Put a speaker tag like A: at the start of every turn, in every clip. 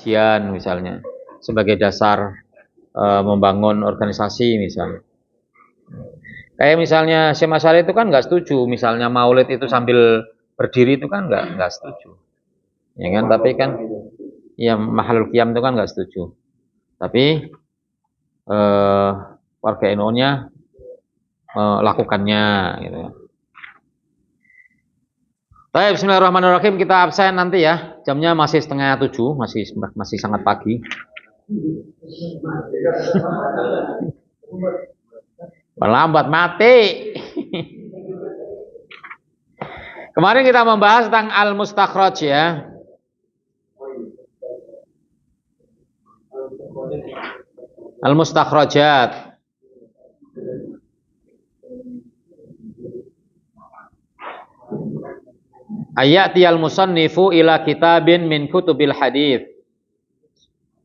A: kajian misalnya sebagai dasar membangun organisasi misalnya. Kayak misalnya Syekh Masyari itu kan nggak setuju, misalnya maulid itu sambil berdiri itu kan nggak setuju, ya kan? Tapi kan ya Mahalul Qiyam itu kan nggak setuju. Tapi warga NU-nya lakukannya, gitu. Baik, bismillahirrahmanirrahim. Kita absen nanti ya. Jamnya masih 6:30, masih sangat pagi. Melambat mati. Kemarin kita membahas tentang al-mustakhraj ya. Al-mustakhrajat. Ayatiyal musannifu ila kitabin min kutubil hadits.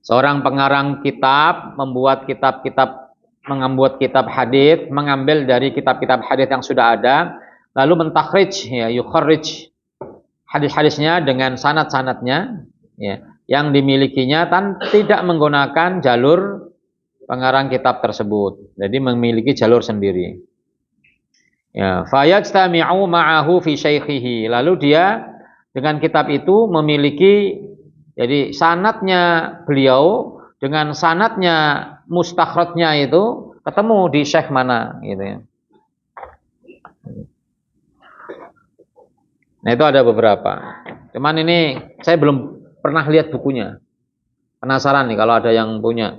A: Seorang pengarang kitab membuat kitab hadits, mengambil dari kitab-kitab hadits yang sudah ada, lalu mentakhrij ya, yukharrij hadis-hadisnya dengan sanad-sanadnya ya, yang dimilikinya tidak menggunakan jalur pengarang kitab tersebut. Jadi memiliki jalur sendiri. Ya, fayajtami'u ma'ahu fi syaikhihi. Lalu dia dengan kitab itu memiliki, jadi sanadnya beliau dengan sanadnya mustakhrajnya itu ketemu di syekh mana gitu ya. Nah, itu ada beberapa. Cuman ini saya belum pernah lihat bukunya. Penasaran nih kalau ada yang punya.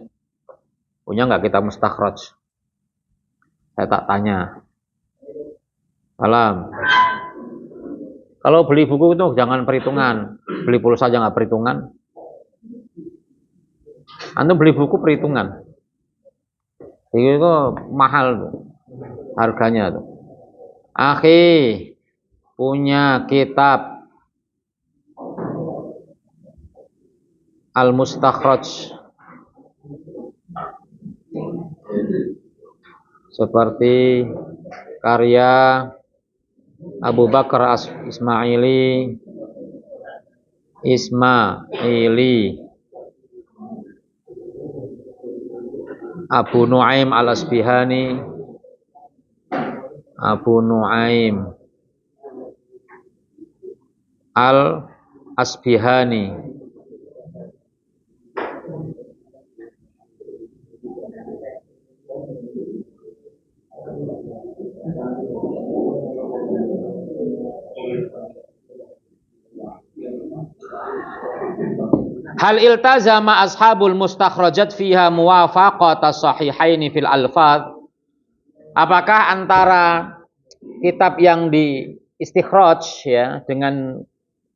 A: Punya nggak kitab mustakhraj? Saya tak tanya. Alam. Kalau beli buku itu jangan perhitungan. Beli pulsa aja nggak perhitungan. Antum beli buku perhitungan. Itu mahal tuh. Harganya tuh. Akhi punya kitab Al-Mustakhraj seperti karya Abu Bakar Ismaili, Abu Nuaim Al-Asbihani, Abu Nuaim Al-Asbihani. Hal iltazama ashabul mustakhrajat fiha muwafaqata sahihaini fil alfaz. Apakah antara kitab yang di istikhraj ya dengan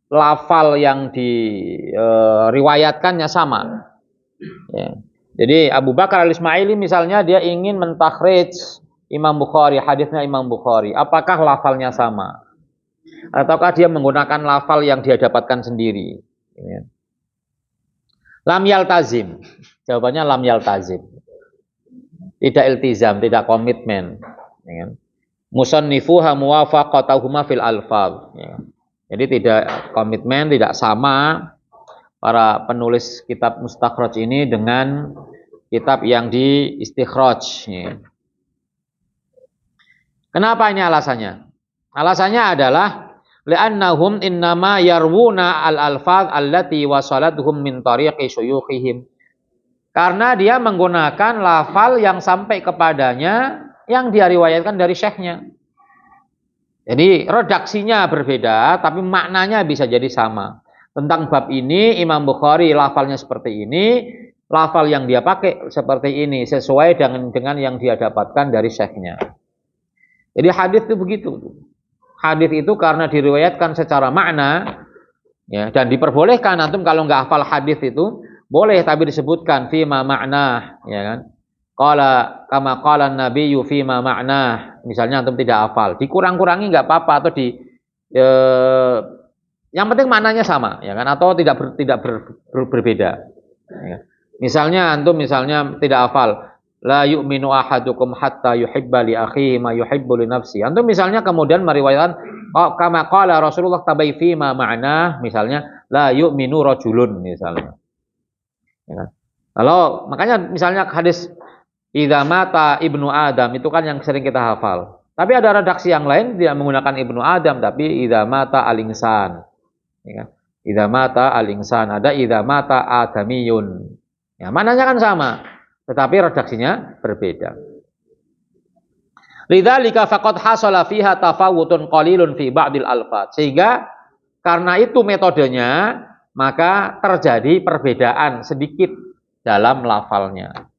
A: lafal yang diriwayatkannya sama. Ya. Jadi Abu Bakar Al-Ismaili misalnya dia ingin mentakhrij Imam Bukhari, hadisnya Imam Bukhari. Apakah lafalnya sama? Ataukah dia menggunakan lafal yang dia dapatkan sendiri? Ya. Lam yaltazim. Jawabannya lam yaltazim. Tidak iltizam, tidak komitmen. Ya. Musannifuha muwafaqatahuma fil alfaz. Ya. Jadi tidak komitmen, tidak sama para penulis kitab mustakhraj ini dengan kitab yang di istikhraj. Ya. Kenapa ini alasannya? Alasannya adalah li'annahum innama yarwuna al-alfaz allati wasalatuhum min tariqi syuyukhihim. Karena dia menggunakan lafal yang sampai kepadanya yang dia riwayatkan dari syekhnya. Jadi redaksinya berbeda tapi maknanya bisa jadi sama. Tentang bab ini Imam Bukhari lafalnya seperti ini, lafal yang dia pakai seperti ini sesuai dengan yang dia dapatkan dari syekhnya. Jadi hadis itu begitu. Hadis itu karena diriwayatkan secara makna ya, dan diperbolehkan antum kalau nggak hafal hadis itu boleh tapi disebutkan fima makna ya kan. Qala kama qala an-nabiyyu fima makna. Misalnya antum tidak hafal, dikurang-kurangi nggak apa-apa atau yang penting maknanya sama ya kan atau tidak berbeda. Ya. Misalnya antum tidak hafal la yu'minu ahadukum hatta yuhibba li akhihi ma yuhibbu li nafsi. Antum misalnya kemudian meriwayatkan kama qala Rasulullah tabai fi ma ma'na, misalnya la yu'minu rajulun misalnya. Ya kan? Kalau makanya misalnya hadis idza mata ibnu Adam itu kan yang sering kita hafal. Tapi ada redaksi yang lain tidak menggunakan ibnu Adam tapi idza mata al-insan. Ya kan? Idza mata al-insan, ada idza mata adamiyun. Ya, maknanya kan sama, tetapi redaksinya berbeda. Lidzalika faqad hasala fiha tafawutun qalilun fi ba'dil alfaz. Sehingga karena itu metodenya, maka terjadi perbedaan sedikit dalam lafalnya.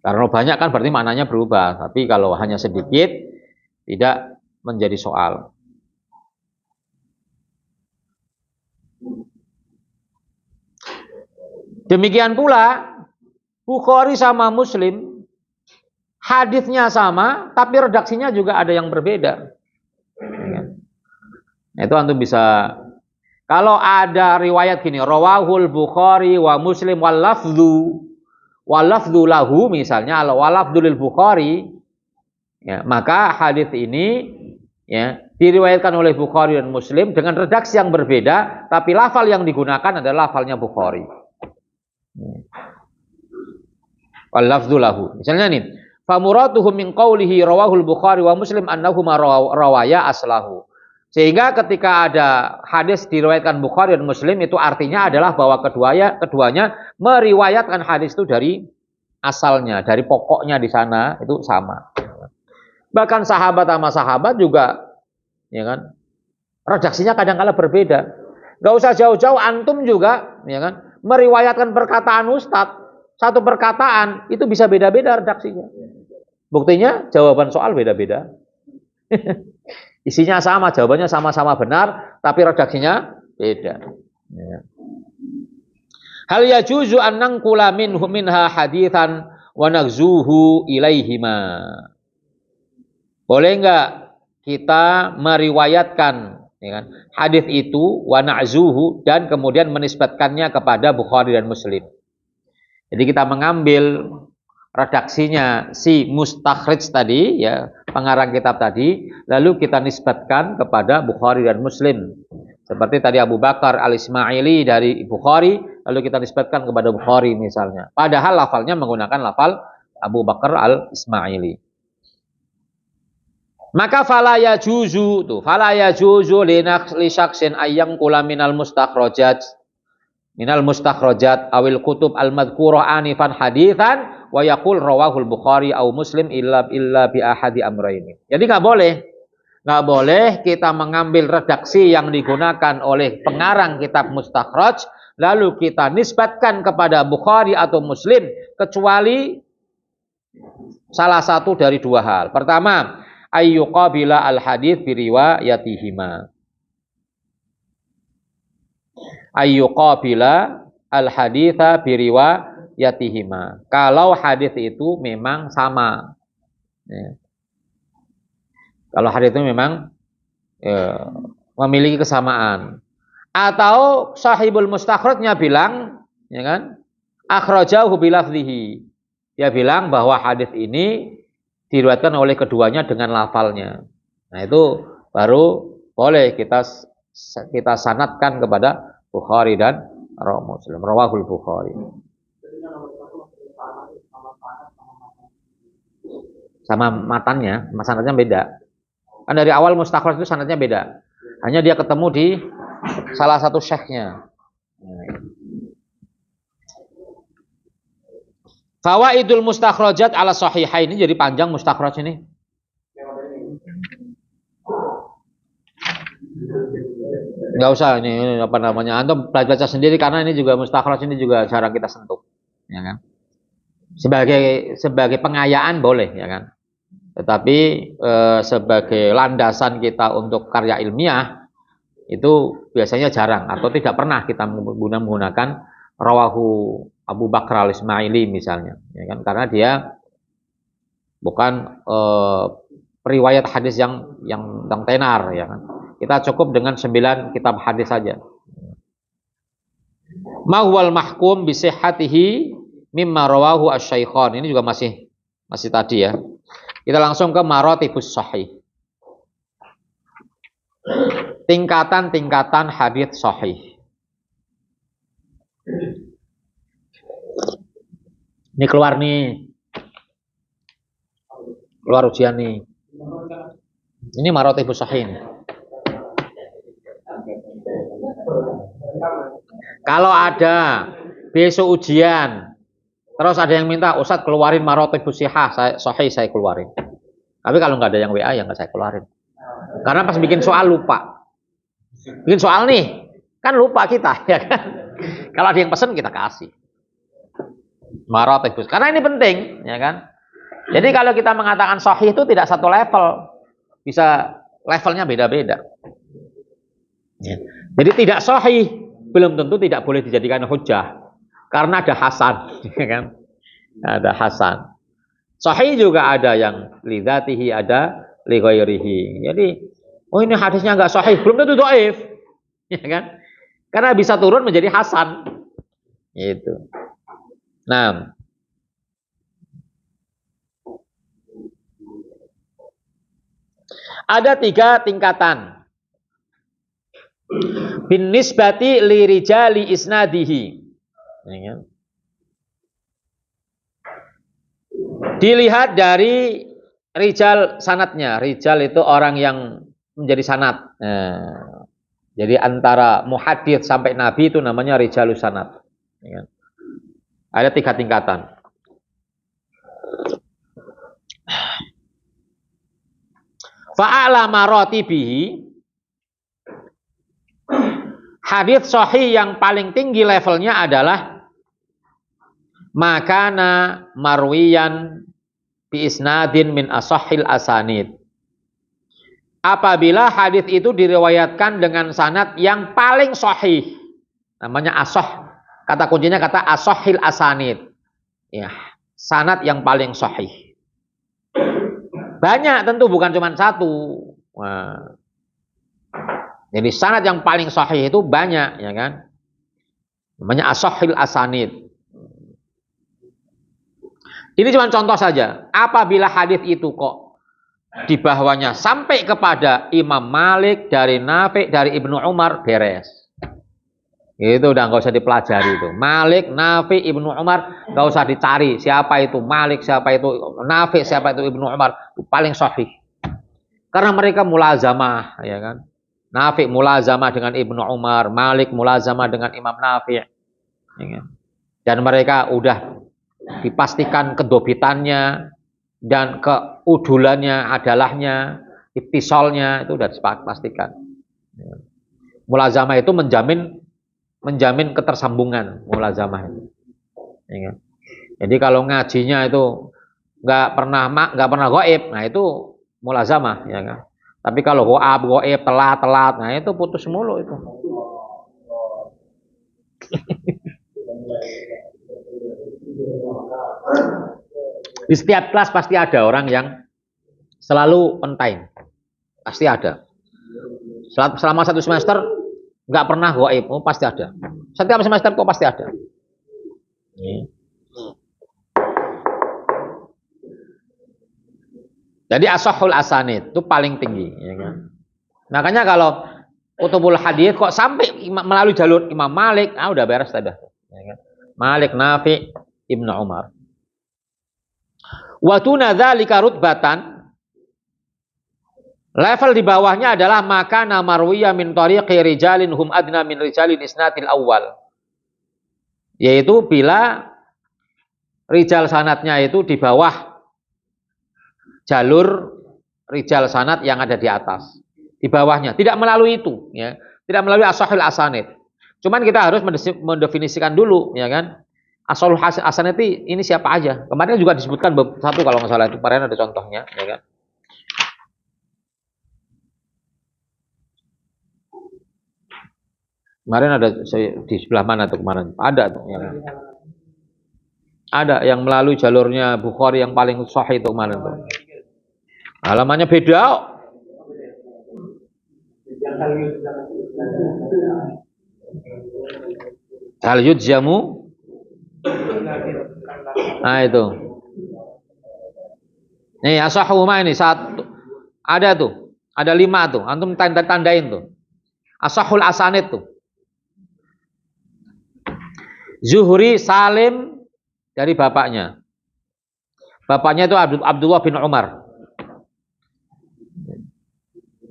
A: Karena banyak kan berarti maknanya berubah, tapi kalau hanya sedikit tidak menjadi soal. Demikian pula Bukhari sama Muslim hadisnya sama, tapi redaksinya juga ada yang berbeda. Nah, itu antum bisa. Kalau ada riwayat gini, rawahul Bukhari wa Muslim wal lafdhu lahu misalnya, al lafdhu lil Bukhari, ya, maka hadis ini ya diriwayatkan oleh Bukhari dan Muslim dengan redaksi yang berbeda, tapi lafal yang digunakan adalah lafalnya Bukhari. Wal lafdhu lahu. Misalnya nih, fa muraduhum min qawlihi rawahul Bukhari wa Muslim annahuma rawaya aslahu. Sehingga ketika ada hadis diriwayatkan Bukhari dan Muslim itu artinya adalah bahwa keduanya meriwayatkan hadis itu dari asalnya, dari pokoknya di sana itu sama. Bahkan sahabat sama sahabat juga, ya kan, redaksinya kadang-kala berbeda. Gak usah jauh-jauh, antum juga, ya kan, meriwayatkan perkataan ustadz, satu perkataan itu bisa beda-beda redaksinya. Buktinya jawaban soal beda-beda. Isinya sama, jawabannya sama-sama benar, tapi redaksinya beda. Ya. Hal yajuzu an nangkula minha haditsan wa nagzuhu ilaihima. Boleh enggak kita meriwayatkan, ya kan, hadis itu wa na'zuhu dan kemudian menisbatkannya kepada Bukhari dan Muslim. Jadi kita mengambil redaksinya si mustakhrij tadi, ya, pengarang kitab tadi, lalu kita nisbatkan kepada Bukhari dan Muslim. Seperti tadi Abu Bakar al-Ismaili dari Bukhari, lalu kita nisbatkan kepada Bukhari misalnya. Padahal lafalnya menggunakan lafal Abu Bakar al-Ismaili. Maka fala yajuzu li syakhsin ayyam kula minal mustakhrajat awil kutub al-madhkurah anifan haditsan wa yaqul rawahul Bukhari au Muslim illa bi ahadi amrayni. Jadi enggak boleh kita mengambil redaksi yang digunakan oleh pengarang kitab mustakhraj lalu kita nisbatkan kepada Bukhari atau Muslim kecuali salah satu dari dua hal. Pertama, ayyuqabila al-hadits bi riwayatihima. Ayyuqabila al-haditsa bi riwayatihima. Kalau hadis itu memang sama. Ya. Kalau hadis itu memang memiliki kesamaan. Atau sahibul mustakhrajnya bilang, ya kan? Akhrajahu bilafzihi. Dia bilang bahwa hadis ini diriwayatkan oleh keduanya dengan lafalnya. Nah, itu baru boleh kita sanadkan kepada Bukhari dan Muslim. Rawahul Bukhari. Sama matannya, sanadnya beda. Kan dari awal mustakhraj itu sanadnya beda. Hanya dia ketemu di salah satu syekhnya. Fawaidul mustakhrajat ala sahihain, ini jadi panjang mustakhraj ini. Enggak usah ini apa namanya, antum baca sendiri karena ini juga mustakhraj ini juga jarang kita sentuh, ya kan? Sebagai pengayaan boleh, ya kan? Tetapi sebagai landasan kita untuk karya ilmiah itu biasanya jarang atau tidak pernah kita menggunakan rawahu Abu Bakar al-Ismaili misalnya, ya kan? Karena dia bukan periwayat hadis yang tenar, ya kan? Kita cukup dengan 9 kitab hadis saja. Ma huwal mahkum bi sihhatihi mimma rawahu asy-syaikhan. Ini juga masih tadi ya. Kita langsung ke maratibus sahih. Tingkatan-tingkatan hadis sahih. Ini keluar nih. Keluar ujian nih. Ini marotibus sahih. Kalau ada besok ujian, terus ada yang minta, Ustadz keluarin marotibus sahih, saya keluarin. Tapi kalau nggak ada yang WA, ya nggak saya keluarin. Karena pas bikin soal lupa. Bikin soal nih, kan lupa kita, ya kan? Kalau ada yang pesen, kita kasih. Marotibus. Karena ini penting, ya kan? Jadi kalau kita mengatakan sahih itu tidak satu level. Bisa levelnya beda-beda. Ya. Jadi tidak sahih belum tentu tidak boleh dijadikan hujjah. Karena ada hasan, ya kan? Ada hasan. Sahih juga ada yang lidzatihi, ada li ghairihi. Jadi, oh ini hadisnya enggak sahih, belum tentu dhaif. Ya kan? Karena bisa turun menjadi hasan. Gitu. Nah, ada 3 tingkatan. Bin nisbati li rijali isnadihi. Dilihat dari rijal sanatnya. Rijal itu orang yang menjadi sanat. Jadi antara muhadits sampai nabi itu namanya rijalus sanat. Ada 3 tingkatan. Fa'ala maratibihi, hadits sahih yang paling tinggi levelnya adalah makana marwiyan bi isnadin min asahhil asanid. Apabila hadits itu diriwayatkan dengan sanad yang paling sahih. Namanya asah. Kata kuncinya kata asahhil asanid. Ya, sanad yang paling sahih. Banyak tentu, bukan cuma 1. Nah, jadi sanad yang paling sahih itu banyak, ya kan? Namanya asahhil asanid. Ini cuma contoh saja. Apabila hadis itu kok di bawahnya sampai kepada Imam Malik, dari Nafi', dari Ibnu Umar, beres. Itu udah nggak usah dipelajari itu. Malik, Nafi', Ibnu Umar, nggak usah dicari siapa itu Malik, siapa itu Nafi', siapa itu Ibnu Umar, itu paling sahih. Karena mereka mulazamah, ya kan? Nafi' mulazamah dengan Ibnu Umar, Malik mulazamah dengan Imam Nafi'. Ya kan? Dan mereka udah dipastikan kedobitannya dan keudulannya, adalahnya, ittisalnya itu udah dipastikan. Mulazamah itu menjamin ketersambungan, mulazamah itu. Ya. Jadi kalau ngajinya itu nggak pernah ghaib, nah itu mulazamah, ya kan. Tapi kalau ghaib telat, nah itu putus mulu itu. Di setiap kelas pasti ada orang yang selalu on time, pasti ada. Selama 1 semester nggak pernah ghaib, pasti ada. Setiap semester kok pasti ada. Jadi asahhul asanid itu paling tinggi, ya kan? Makanya kalau kutubul hadits kok sampai melalui jalur Imam Malik, udah beres sudah, ya kan? Malik, Nafi', Ibnu Umar. Wa tuna dzalika rutbatan, level di bawahnya adalah makana marwiya min tariqi rijalin hum adna min rijalin isnatil awal. Yaitu bila rijal sanatnya itu di bawah jalur rijal sanat yang ada di atas. Di bawahnya, tidak melalui itu, ya. Tidak melalui asahhil asanid. Cuman kita harus mendefinisikan dulu, ya kan? Asahhul asanid ini siapa aja? Kemarin juga disebutkan satu kalau nggak salah, itu kemarin ada contohnya, ya kan? Kemarin ada di sebelah mana tuh kemarin? Ada tuh, ya kan? Ada yang melalui jalurnya Bukhari yang paling sahih itu kemarin tuh. Halamannya beda. Hal yujzamu. Nah itu. Nih asahuma ini satu. Ada tuh. Ada 5 tuh. Antum tandain tuh. Asahul asanid tuh. Zuhri Salim dari bapaknya. Bapaknya itu Abdullah bin Umar.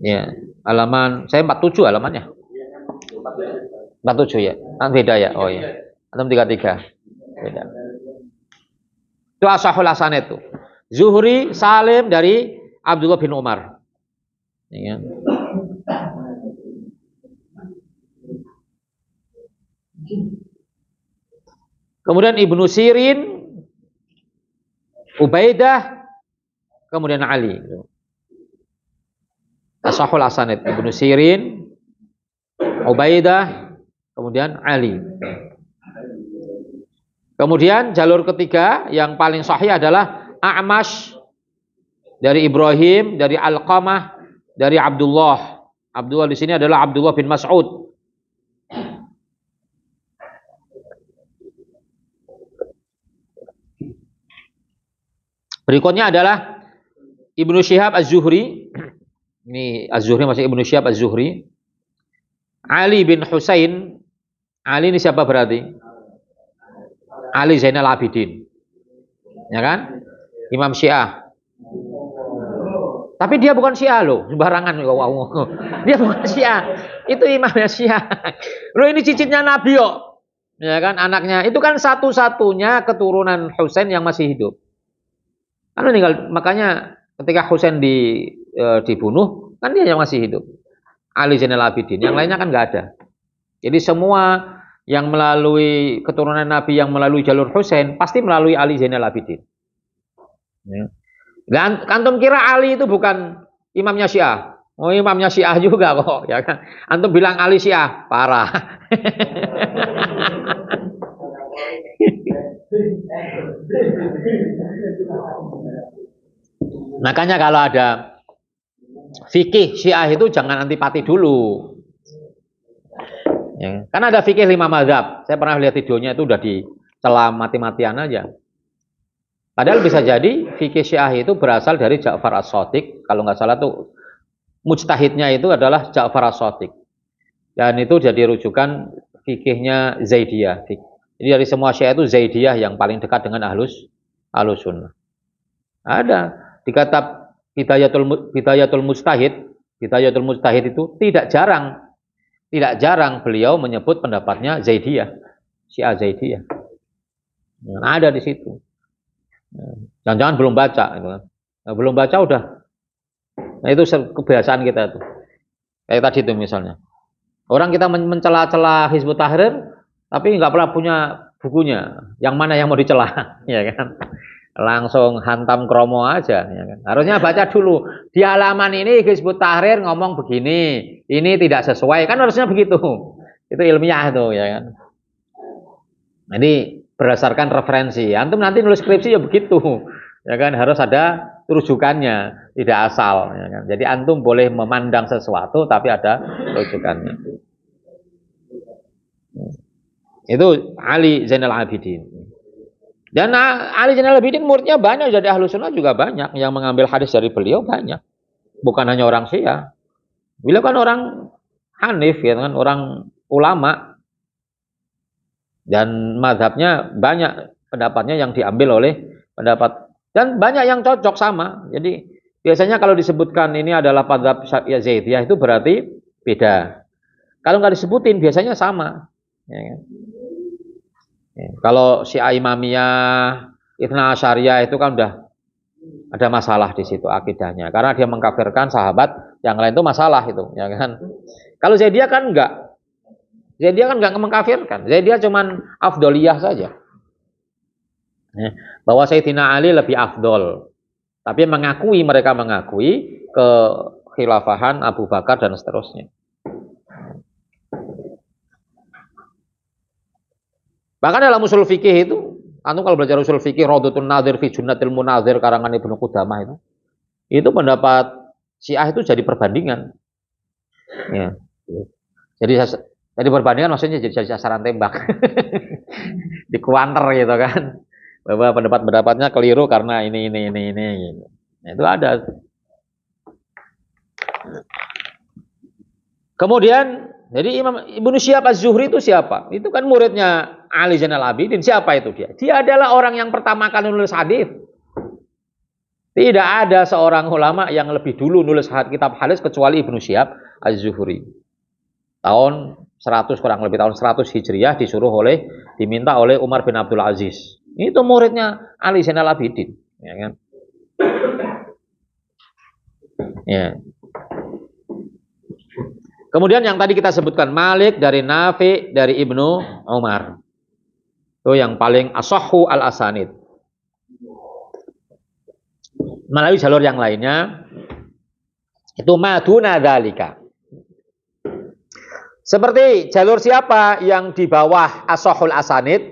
A: Ya, halaman saya 47 halamannya. 47 ya. Beda ya. Oh iya. Antum 33. Beda. Itu ashahul hasanah itu. Zuhri Salim dari Abdullah bin Umar. Ya. Kemudian Ibnu Sirin, Ubaidah, kemudian Ali. Ashahul hasanah Ibnu Sirin, Ubaidah, kemudian Ali. Kemudian jalur ketiga yang paling sahih adalah A'mash dari Ibrahim, dari Alqamah, dari Abdullah. Abdullah di sini adalah Abdullah bin Mas'ud. Berikutnya adalah Ibnu Syihab Az-Zuhri. Ini Az-Zuhri masih Ibnu Syihab Az-Zuhri. Ali bin Husain. Ali ini siapa berarti? Ali Zainal Abidin. Ya kan? Imam Syiah. Tapi dia bukan Syiah loh, sembarangan. Dia bukan Syiah. Itu imamnya Syiah. Loh ini cicitnya Nabi kok. Ya kan, anaknya. Itu kan satu-satunya keturunan Husain yang masih hidup. Kan meninggal, makanya ketika Husain dibunuh, kan dia yang masih hidup. Ali Zainal Abidin, yang lainnya kan nggak ada. Jadi semua yang melalui keturunan Nabi yang melalui jalur Husain pasti melalui Ali Zainal Abidin. Ya. Dan antum kira Ali itu bukan imamnya Syiah? Oh, imamnya Syiah juga kok, ya kan? Antum bilang Ali Syiah, parah. Makanya kalau ada fikih Syiah itu jangan antipati dulu. Ya, karena ada fikih 5 mazhab. Saya pernah lihat videonya itu udah dicela mati-matian aja. Padahal bisa jadi fikih Syiah itu berasal dari Ja'far As-Shadiq. Kalau nggak salah tuh mujtahidnya itu adalah Ja'far As-Shadiq. Dan itu jadi rujukan fikihnya Zaidiyah. Jadi dari semua Syiah itu Zaidiyah yang paling dekat dengan Ahlus Sunnah. Ada di kitab Bidayatul Mujtahid. Bidayatul Mujtahid itu tidak jarang beliau menyebut pendapatnya Zaidiyah, Syiah Zaidiyah. Nah, ada di situ. Jangan-jangan belum baca, nah, belum baca udah. Nah itu kebiasaan kita tuh. Kayak tadi itu misalnya, orang kita mencela-cela Hizbut Tahrir, tapi nggak pernah punya bukunya. Yang mana yang mau dicela, ya kan? Langsung hantam kromo aja, ya kan? Harusnya baca dulu. Di halaman ini Hizbut Tahrir ngomong begini, ini tidak sesuai, kan harusnya begitu. Itu ilmiah itu, ya kan? Jadi berdasarkan referensi. Antum nanti nulis skripsi ya begitu, ya kan? Harus ada rujukannya, tidak asal, ya kan? Jadi antum boleh memandang sesuatu, tapi ada rujukannya. Itu Ali Zainal Abidin. Dan Ali Zainal Abidin muridnya banyak, jadi Ahlus Sunnah juga banyak yang mengambil hadis dari beliau banyak. Bukan hanya orang Syiah. Beliau kan orang Hanif, ya kan, orang ulama. Dan mazhabnya banyak pendapatnya yang diambil oleh pendapat, dan banyak yang cocok sama. Jadi biasanya kalau disebutkan ini adalah mazhab Zaidiyah itu berarti beda. Kalau nggak disebutin biasanya sama. Ya kan? Ya. Kalau Syiah Imamiyah, Itsna Asyariyah itu kan udah ada masalah di situ akidahnya, karena dia mengkafirkan sahabat, yang lain itu masalah itu, ya kan? Kalau Zaidiyah kan enggak. Zaidiyah kan enggak mengkafirkan. Zaidiyah cuman afdoliyah saja. Bahwa Sayyidina Ali lebih afdol. Tapi mereka mengakui kekhilafahan Abu Bakar dan seterusnya. Bahkan dalam usul fikih itu, antum kalau belajar usul fikih, Raudhatun Nadhir fi Junnatil Munadzir karangan Ibnu Qudamah itu pendapat Syiah itu jadi perbandingan. Ya. Jadi perbandingan maksudnya jadi sasaran tembak. Dikuanter gitu kan. Bahwa pendapat-pendapatnya keliru karena ini gitu. Nah, itu ada. Kemudian jadi Imam Ibnu Syihab Az-Zuhri itu siapa? Itu kan muridnya Ali Zainal Abidin. Siapa itu dia? Dia adalah orang yang pertama kali nulis hadis. Tidak ada seorang ulama yang lebih dulu nulis kitab hadis kecuali Ibnu Syihab Az-Zuhri. Tahun 100 kurang lebih tahun 100 Hijriah diminta oleh Umar bin Abdul Aziz. Itu muridnya Ali Zainal Abidin, ya kan? Ya. Kemudian yang tadi kita sebutkan Malik dari Nafi dari Ibnu Umar. Itu yang paling asahhu al-asanid. Melalui jalur yang lainnya itu maduna dzalika. Seperti jalur siapa yang di bawah asahhul asanid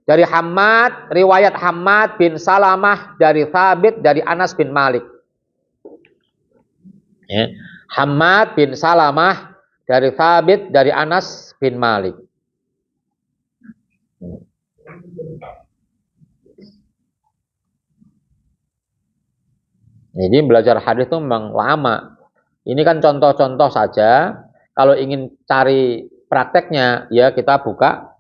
A: dari Hammad, riwayat Hammad bin Salamah dari Thabit dari Anas bin Malik. Ya. Hammad bin Salamah dari Thabit dari Anas bin Malik. Jadi belajar hadis itu memang lama. Ini kan contoh-contoh saja. Kalau ingin cari prakteknya, ya kita buka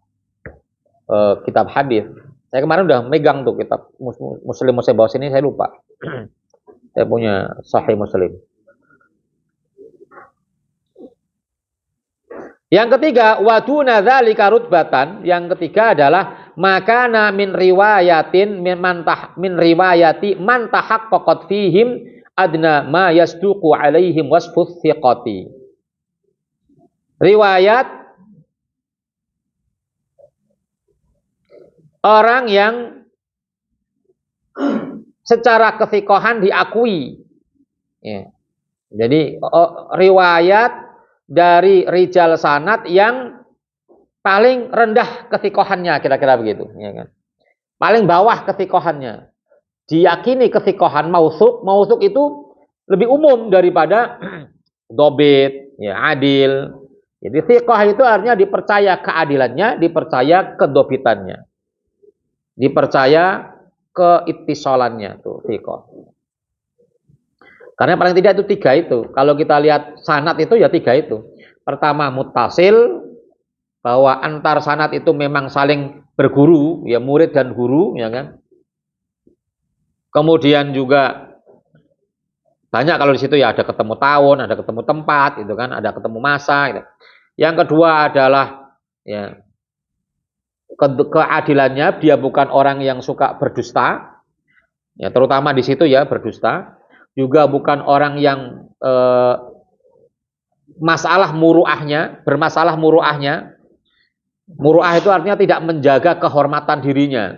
A: kitab hadis. Saya kemarin udah megang tuh kitab Muslim bawa sini, saya lupa. Saya punya Sahih Muslim. Yang ketiga, waduna dzalika rutbatan. Yang ketiga adalah makana min riwayatin min riwayati man tahaqqaqat fihim adna ma yasduqu alaihim wasfus thiqati. Riwayat orang yang secara kethikohan diakui. Ya. Jadi riwayat dari rijal sanad yang paling rendah kethikohannya, kira-kira begitu, ya kan? Paling bawah kethikohannya. Diyakini kethikohan mausuk itu lebih umum daripada dobit, ya, adil. Jadi thiqah itu artinya dipercaya keadilannya, dipercaya kedobitannya, dipercaya keittisalannya, tuh thiqah. Karena paling tidak itu tiga itu. Kalau kita lihat sanad itu ya tiga itu. Pertama muttasil, bahwa antar sanad itu memang saling berguru, ya murid dan guru, ya kan. Kemudian juga banyak kalau di situ ya ada ketemu tahun, ada ketemu tempat, itu kan, ada ketemu masa. Gitu. Yang kedua adalah ya keadilannya, dia bukan orang yang suka berdusta, ya terutama di situ ya berdusta. Juga bukan orang yang bermasalah muruahnya. Muruah itu artinya tidak menjaga kehormatan dirinya.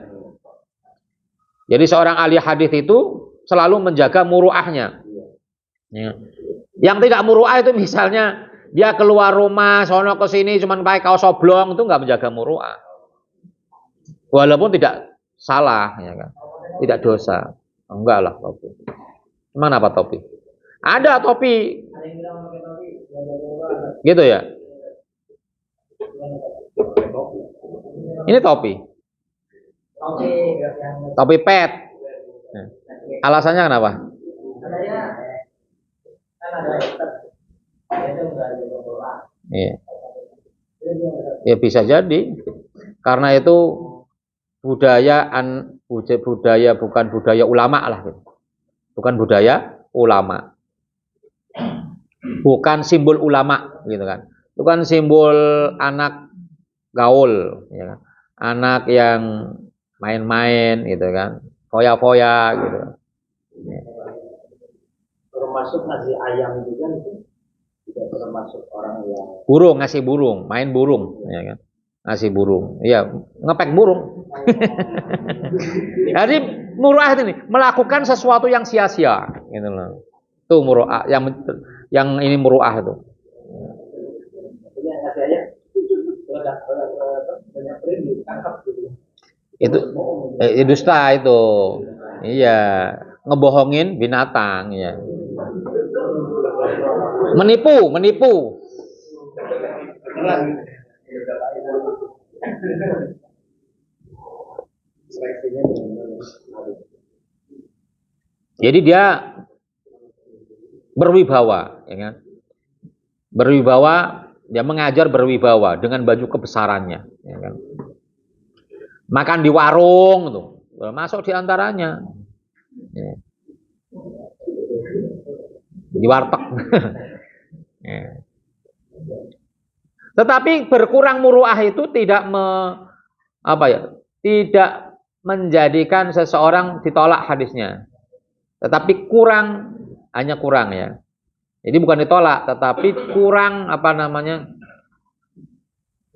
A: Jadi seorang ahli hadis itu selalu menjaga muruahnya. Ya. Yang tidak muruah itu misalnya dia keluar rumah, sono ke sini cuman pakai kaos oblong, itu nggak menjaga muruah. Walaupun tidak salah, ya kan? Tidak dosa. Enggak lah. Mana apa topi? Ada topi. Gitu ya. Ini topi. Topi pet. Alasannya kenapa? Iya. Ya bisa jadi. Karena itu budaya bukan budaya ulama lah. Bukan budaya ulama. Bukan simbol ulama gitu kan. Itu kan simbol anak gaul, ya kan? Anak yang main-main gitu kan. Foya-foya gitu.
B: Termasuk ngasih ayam juga itu. Tidak termasuk orang yang
A: ngasih burung, main burung, ya kan. Ngasih burung. Iya, ngepek burung. Jadi muruah itu nih, melakukan sesuatu yang sia-sia gitu loh. Itu muruah yang ini muruah itu. Itu dusta itu. Iya, ngebohongin binatang ya. Menipu. Jadi dia berwibawa, ya kan? Berwibawa, dia mengajar berwibawa dengan baju kebesarannya, ya kan? makan di warung tuh, masuk di antaranya. Ya. Di warteg. Ya. Tetapi berkurang muruah itu tidak tidak menjadikan seseorang ditolak hadisnya. Tetapi kurang, hanya kurang ya. Jadi bukan ditolak, tetapi kurang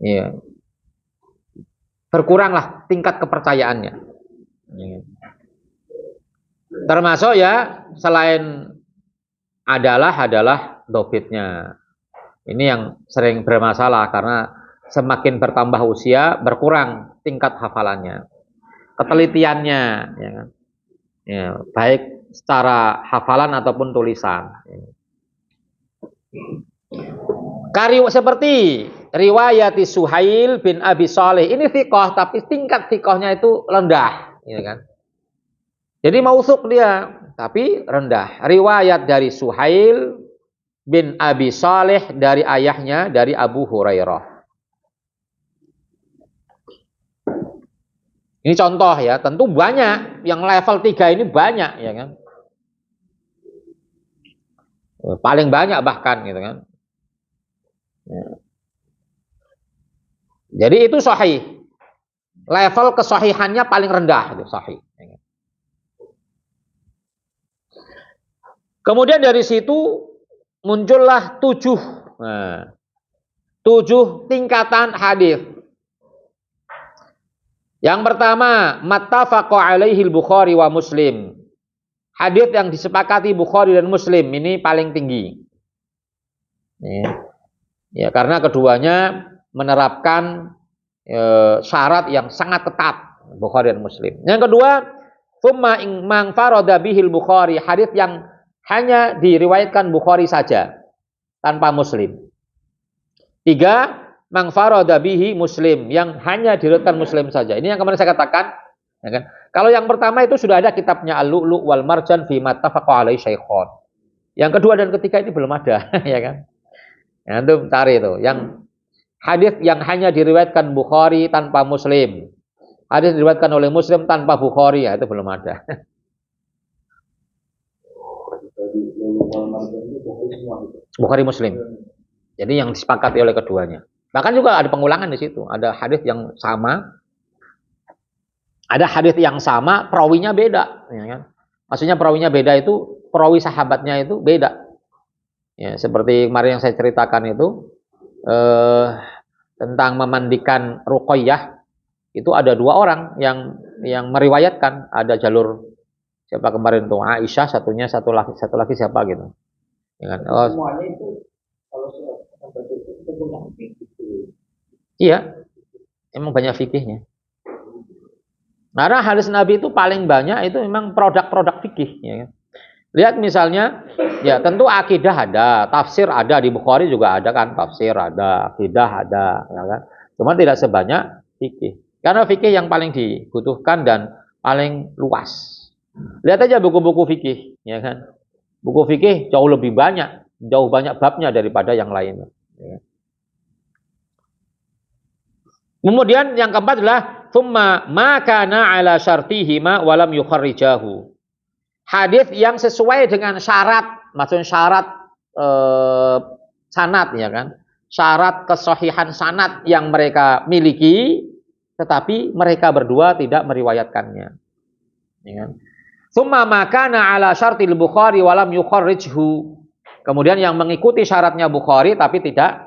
A: ya, berkuranglah tingkat kepercayaannya. Ya. Termasuk ya selain adalah dobitnya. Ini yang sering bermasalah karena semakin bertambah usia berkurang tingkat hafalannya, ketelitiannya, ya kan? Ya, baik secara hafalan ataupun tulisan. Seperti riwayat Suhail bin Abi Shalih, ini fiqh tapi tingkat fiqhnya itu rendah, ya kan? Jadi mausuk dia, tapi rendah. Riwayat dari Suhail bin Abi Shalih dari ayahnya, dari Abu Hurairah. Ini contoh ya, tentu banyak. Yang level 3 ini banyak, ya kan? Paling banyak bahkan, gitu kan. Ya. Jadi itu sahih. Level kesahihannya paling rendah, itu sahih. Kemudian dari situ muncullah 7 tingkatan hadis. Yang pertama, mattafaqa alaihi al-Bukhari wa Muslim. Hadis yang disepakati Bukhari dan Muslim ini paling tinggi. Ya, karena keduanya menerapkan syarat yang sangat ketat, Bukhari dan Muslim. Yang kedua, tsumma man farada bihil Bukhari, hadis yang hanya diriwayatkan Bukhari saja tanpa Muslim. 3, man farada bihi Muslim, yang hanya diriwayatkan Muslim saja. Ini yang kemarin saya katakan, ya kan? Kalau yang pertama itu sudah ada kitabnya Al-Lu'lu' wal Marjan fi mattafaqa alaihi syaikhon. Yang kedua dan ketiga ini belum ada, ya kan? Ya, itu cari itu. Yang hadis yang hanya diriwayatkan Bukhari tanpa Muslim. Hadis diriwayatkan oleh Muslim tanpa Bukhari, ya itu belum ada. Bukhari Muslim. Jadi yang disepakati oleh keduanya. Bahkan juga ada pengulangan di situ. Ada hadis yang sama. Ada hadis yang sama, perawinya beda, ya kan? Maksudnya perawinya beda itu perawi sahabatnya itu beda. Ya, seperti kemarin yang saya ceritakan itu tentang memandikan Ruqayyah, itu ada 2 orang yang meriwayatkan. Ada jalur siapa kemarin tuh, Aisyah, satu lagi siapa gitu. Ya kan? Semuanya itu kalau itu punya fikih. Iya. Emang banyak fikihnya. Karena hadis Nabi itu paling banyak itu memang produk-produk fikih, ya kan? Lihat misalnya, ya tentu akidah ada, tafsir ada, di Bukhari juga ada kan, tafsir ada, akidah ada, ya kan? Cuma tidak sebanyak fikih. Karena fikih yang paling dibutuhkan dan paling luas. Lihat aja buku-buku fikih, ya kan? Buku fikih jauh lebih banyak, jauh banyak babnya daripada yang lainnya. Ya. Kemudian yang keempat adalah tsumma ma kana ala syartihima wa lam yukharrijahu. Hadis yang sesuai dengan syarat, maksudnya syarat sanad, ya kan? Syarat kesahihan sanad yang mereka miliki, tetapi mereka berdua tidak meriwayatkannya. Ya kan? Tsumma ma kana ala syartil Bukhari wa lam yukharrijhu. Kemudian yang mengikuti syaratnya Bukhari tapi tidak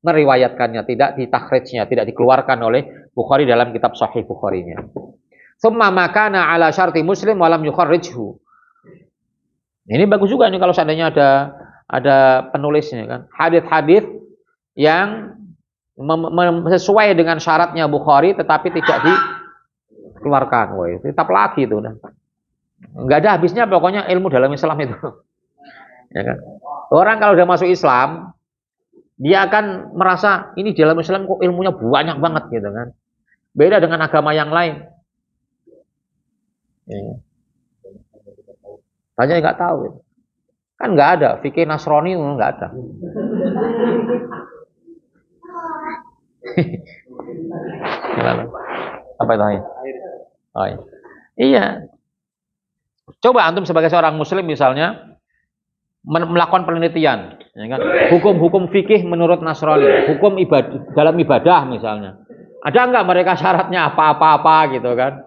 A: meriwayatkannya, tidak ditakhrijnya, tidak dikeluarkan oleh Bukhari dalam kitab Sahih Bukharinya. Tsumma ma kana ala syarti Muslim wa lam yukharrijhu. Ini bagus juga nih kalau seandainya ada penulisnya kan. Hadis-hadis yang sesuai dengan syaratnya Bukhari tetapi tidak dikeluarkan. Wah, itu tetap lagi itu udah. Enggak ada habisnya pokoknya ilmu dalam Islam itu. Ya kan? Orang kalau udah masuk Islam, dia akan merasa ini dalam Islam kok ilmunya banyak banget gitu kan. Beda dengan agama yang lain. Ya. Banyak yang nggak tahu. Gitu. Kan nggak ada fikih Nasrani itu nggak ada. Apa itu air? Oh, iya. Iya. Coba antum sebagai seorang muslim misalnya melakukan penelitian, ya kan? Hukum-hukum fikih menurut Nasrani, hukum ibadah dalam ibadah misalnya. Ada nggak mereka syaratnya apa-apa gitu kan?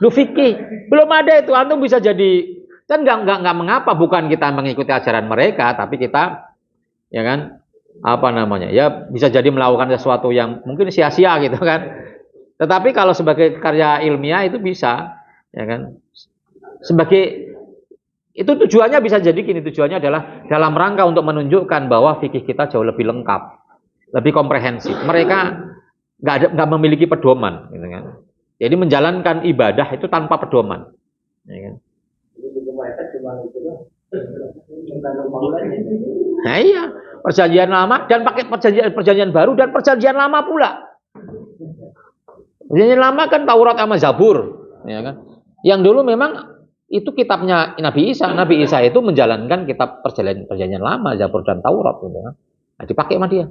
A: Lu fikih belum ada itu, antum bisa jadi kan nggak mengapa, bukan kita mengikuti ajaran mereka, tapi kita ya kan apa namanya ya bisa jadi melakukan sesuatu yang mungkin sia-sia gitu kan. Tetapi kalau sebagai karya ilmiah itu bisa, ya kan? Sebagai itu tujuannya bisa jadi gini, tujuannya adalah dalam rangka untuk menunjukkan bahwa fikih kita jauh lebih lengkap, lebih komprehensif. Mereka nggak memiliki pedoman, gitu kan? Jadi menjalankan ibadah itu tanpa pedoman, ya kan? Nah iya, perjanjian lama dan pakai perjanjian baru dan perjanjian lama pula. Perjanjian lama kan Taurat sama Zabur, ya kan? Yang dulu memang itu kitabnya Nabi Isa. Nabi Isa itu menjalankan kitab perjanjian lama, Zabur dan Taurat, gitu kan? Nah, dipakai sama dia.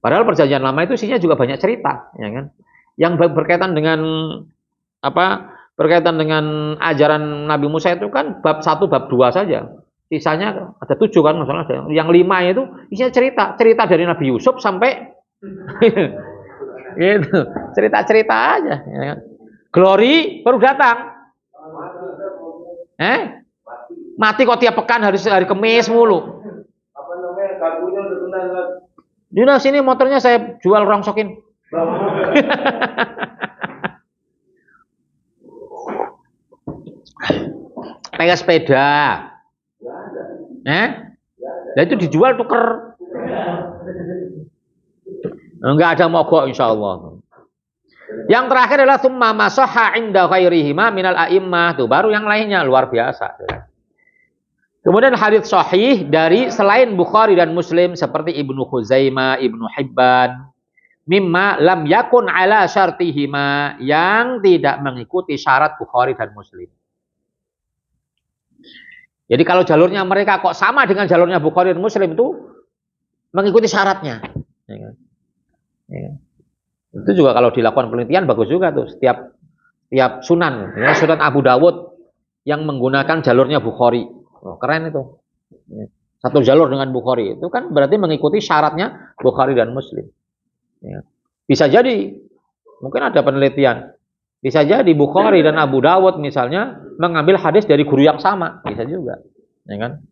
A: Padahal perjanjian lama itu isinya juga banyak cerita, ya kan? Yang berkaitan dengan apa? Berkaitan dengan ajaran Nabi Musa itu kan bab 1, bab 2 saja. Sisanya ada 7 kan, masalah ada. Yang 5 itu isinya cerita dari Nabi Yusuf sampai gitu. Cerita-cerita aja, ya kan? Glory baru datang. Mati kok tiap pekan hari Kamis mulu.
B: Apa namanya? Kartunya udah tunai.
A: Yuna sini motornya saya jual rongsokin. Kayak sepeda. Nah itu dijual tuker. Enggak ada mogok insyaallah. Yang terakhir adalah tsumma masahha 'inda ghairihima minal a'immah. Tuh baru yang lainnya luar biasa. Kemudian hadits sahih dari selain Bukhari dan Muslim seperti Ibnu Khuzaimah, Ibnu Hibban, mimma lam yakun ala syartihima, yang tidak mengikuti syarat Bukhari dan Muslim. Jadi kalau jalurnya mereka kok sama dengan jalurnya Bukhari dan Muslim, itu mengikuti syaratnya. Ya. Itu juga kalau dilakukan penelitian bagus juga tuh. Setiap sunan, ya, Sunan Abu Dawud yang menggunakan jalurnya Bukhari. Oh, keren itu. Satu jalur dengan Bukhari. Itu kan berarti mengikuti syaratnya Bukhari dan Muslim. Ya. Bisa jadi, mungkin ada penelitian. Bisa jadi Bukhari dan Abu Dawud misalnya mengambil hadis dari guru yang sama. Bisa juga. Ya kan?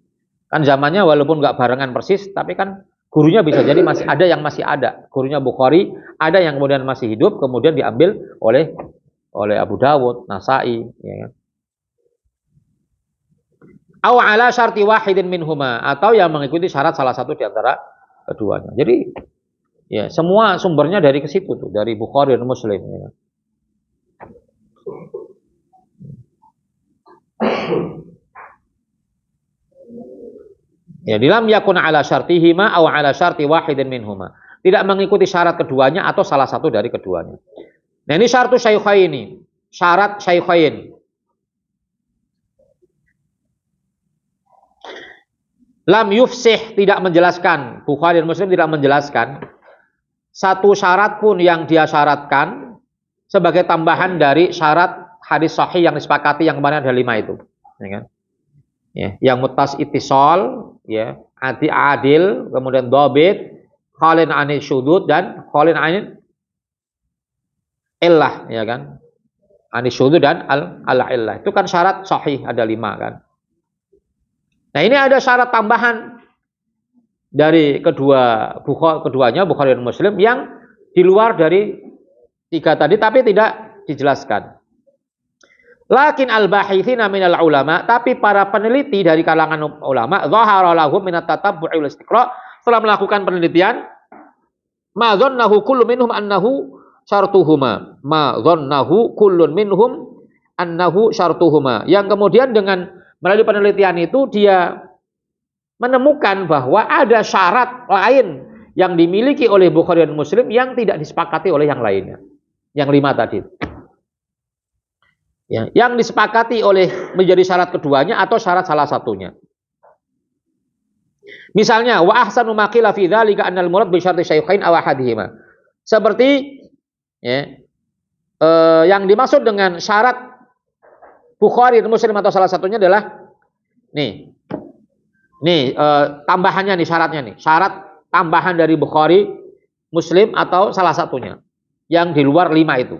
A: Kan zamannya walaupun nggak barengan persis, tapi kan gurunya bisa jadi masih ada yang masih ada. Gurunya Bukhari, ada yang kemudian masih hidup, kemudian diambil oleh Abu Dawud, Nasai. Ya kan? Aw ala syarti wahidin minhuma, atau yang mengikuti syarat salah satu di antara keduanya. Jadi ya semua sumbernya dari ke situ tuh, dari Bukhari dan Muslim, ya. Ya, dilam yakun ala syartihima aw ala syarti wahidin minhuma. Tidak mengikuti syarat keduanya atau salah satu dari keduanya. Nah, ini syartu syaikhaini, syarat syaikhain. Lam yufsih, tidak menjelaskan, Bukhari dan Muslim tidak menjelaskan satu syarat pun yang dia syaratkan sebagai tambahan dari syarat hadis sahih yang disepakati yang kemarin ada 5 itu, ya kan? Ya, yang mutas ittisal, ya, adil, kemudian dhabit, khalin anil syudud dan khalin anil illah, ya kan? Anil syudud dan al-illah. Itu kan syarat sahih ada 5 kan? Nah, ini ada syarat tambahan dari keduanya Bukhari dan Muslim yang di luar dari 3 tadi, tapi tidak dijelaskan. Lakin al-bahithina minal ulama, tapi para peneliti dari kalangan ulama, zahara lahum minat tatabbu'i wal istiqra', setelah melakukan penelitian, ma dhannahu kullu minhum annahu syartuhuma. Ma dhannahu kullun minhum annahu syartuhuma. Yang kemudian dengan melalui penelitian itu dia menemukan bahwa ada syarat lain yang dimiliki oleh Bukhari dan Muslim yang tidak disepakati oleh yang lainnya. Yang 5 tadi. Ya, yang disepakati oleh menjadi syarat keduanya atau syarat salah satunya. Misalnya, wa ahsanu ma qila fi dzalika annal murad bi syarti syaikhain aw ahadihima. Seperti ya, Yang dimaksud dengan syarat Bukhari dan Muslim atau salah satunya adalah nih, tambahannya nih syaratnya nih, syarat tambahan dari Bukhari, Muslim atau salah satunya yang di luar 5 itu.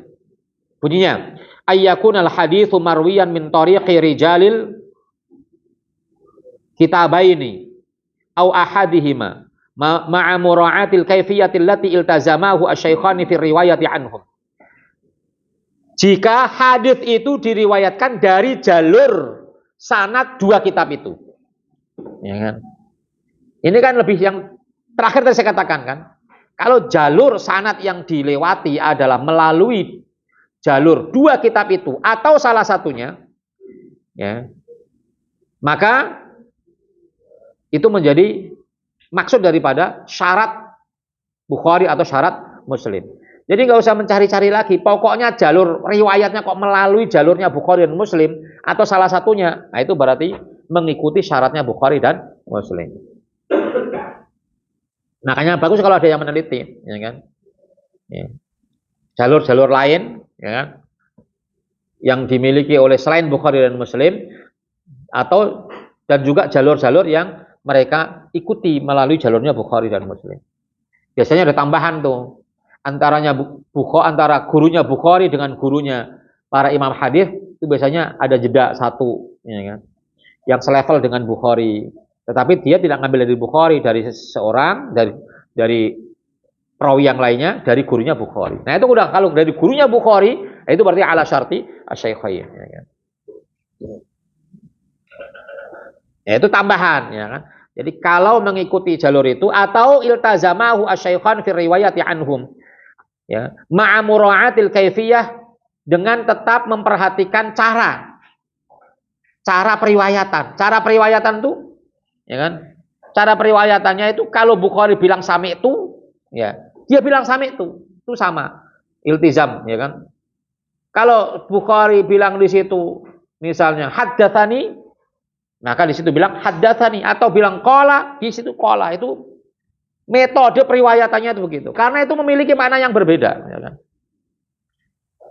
A: Bunyinya ayyakunal haditsu marwiyan min tariqi rijalil kitabaini au ahadihima ma'a mura'atil kaifiyatil lati iltazamahu asy-syaikhani fi riwayati anhum. Jika hadis itu diriwayatkan dari jalur sanad 2 kitab itu. Ya kan? Ini kan lebih yang terakhir tadi saya katakan kan. Kalau jalur sanad yang dilewati adalah melalui jalur 2 kitab itu atau salah satunya, ya, maka itu menjadi maksud daripada syarat Bukhari atau syarat Muslim. Jadi nggak usah mencari-cari lagi. Pokoknya jalur riwayatnya kok melalui jalurnya Bukhari dan Muslim atau salah satunya, nah itu berarti mengikuti syaratnya Bukhari dan Muslim. Makanya bagus kalau ada yang meneliti, ya kan? Ya. Jalur-jalur lain, ya kan? Yang dimiliki oleh selain Bukhari dan Muslim, atau dan juga jalur-jalur yang mereka ikuti melalui jalurnya Bukhari dan Muslim. Biasanya ada tambahan tuh. Antara gurunya Bukhari dengan gurunya para imam hadis itu biasanya ada jeda satu, ya kan? Yang selevel dengan Bukhari. Tetapi dia tidak ngambil dari Bukhari, dari seseorang, dari perawi yang lainnya, dari gurunya Bukhari. Nah itu udah, kalau dari gurunya Bukhari, itu berarti ala syarti asy-syaikhain, ya kan? Ya, itu tambahan, ya kan? Jadi kalau mengikuti jalur itu atau iltazamahu asy-syaikhan fi riwayati anhum, ya, ma'a mura'atil kaifiyah, dengan tetap memperhatikan cara periwayatan. Cara periwayatan tuh, ya kan? Cara periwayatannya itu kalau Bukhari bilang sami itu, ya, dia bilang sami itu sama iltizam, ya kan? Kalau Bukhari bilang di situ misalnya haddatsani, maka di situ bilang haddatsani, atau bilang qala, di situ qala. Itu metode periwayatannya itu begitu. Karena itu memiliki makna yang berbeda, ya kan?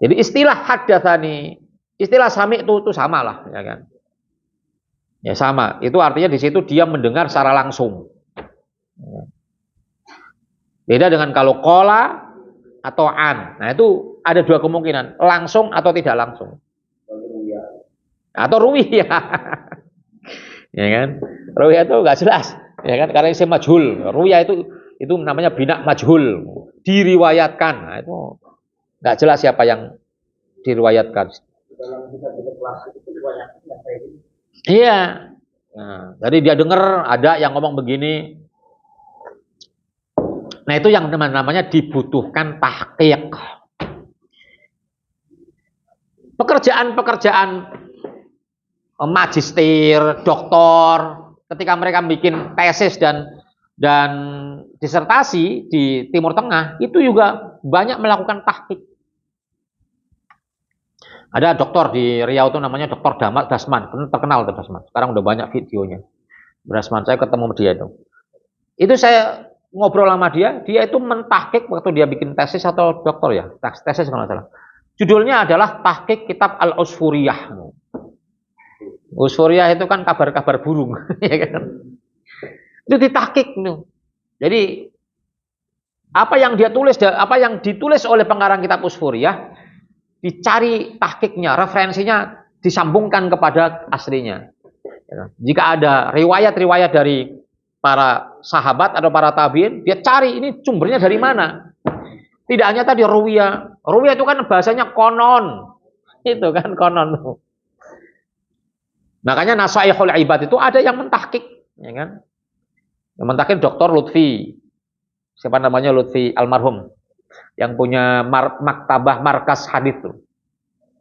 A: Jadi istilah haddatsani, istilah sami itu sama lah, ya kan? Ya sama. Itu artinya di situ dia mendengar secara langsung. Beda dengan kalau qala atau an. Nah, itu ada 2 kemungkinan, langsung atau tidak langsung. Atau ruwiyah. Ya kan? Ruwiyah itu enggak jelas, ya kan? Karena isim majhul. Ruwiyah itu namanya bina majhul, diriwayatkan. Nah, itu enggak jelas siapa yang diriwayatkan.
B: Dalam kitab-kitab klasik itu banyak yang kayak gitu.
A: Iya. Nah, jadi dia dengar ada yang ngomong begini. Nah, itu yang namanya dibutuhkan tahqiq. Pekerjaan-pekerjaan magister, doktor, ketika mereka bikin tesis dan disertasi di Timur Tengah, itu juga banyak melakukan tahqiq. Ada dokter di Riau itu namanya Dokter Dasman, terkenal tuh Dasman. Sekarang udah banyak videonya. Dasman, saya ketemu dia itu. Itu saya ngobrol sama dia itu mentahqiq waktu dia bikin tesis atau dokter ya, tesis kalau nggak salah. Judulnya adalah Tahqiq Kitab Al-Usfuriyah. Usfuriyah itu kan kabar-kabar burung, ya kan? Itu ditahqiq tuh. Jadi apa yang ditulis oleh pengarang kitab Usfuriyah, dicari tahqiqnya, referensinya disambungkan kepada aslinya. Jika ada riwayat-riwayat dari para sahabat atau para tabi'in, dia cari ini sumbernya dari mana. Tidak hanya tadi ruwiyah. Ruwiyah itu kan bahasanya konon. Itu kan konon. Makanya Nasaihul Ibad itu ada yang mentahqiq, ya kan? Yang mentahqiq Dr. Lutfi. Siapa namanya? Lutfi almarhum. Yang punya maktabah markas hadis tuh.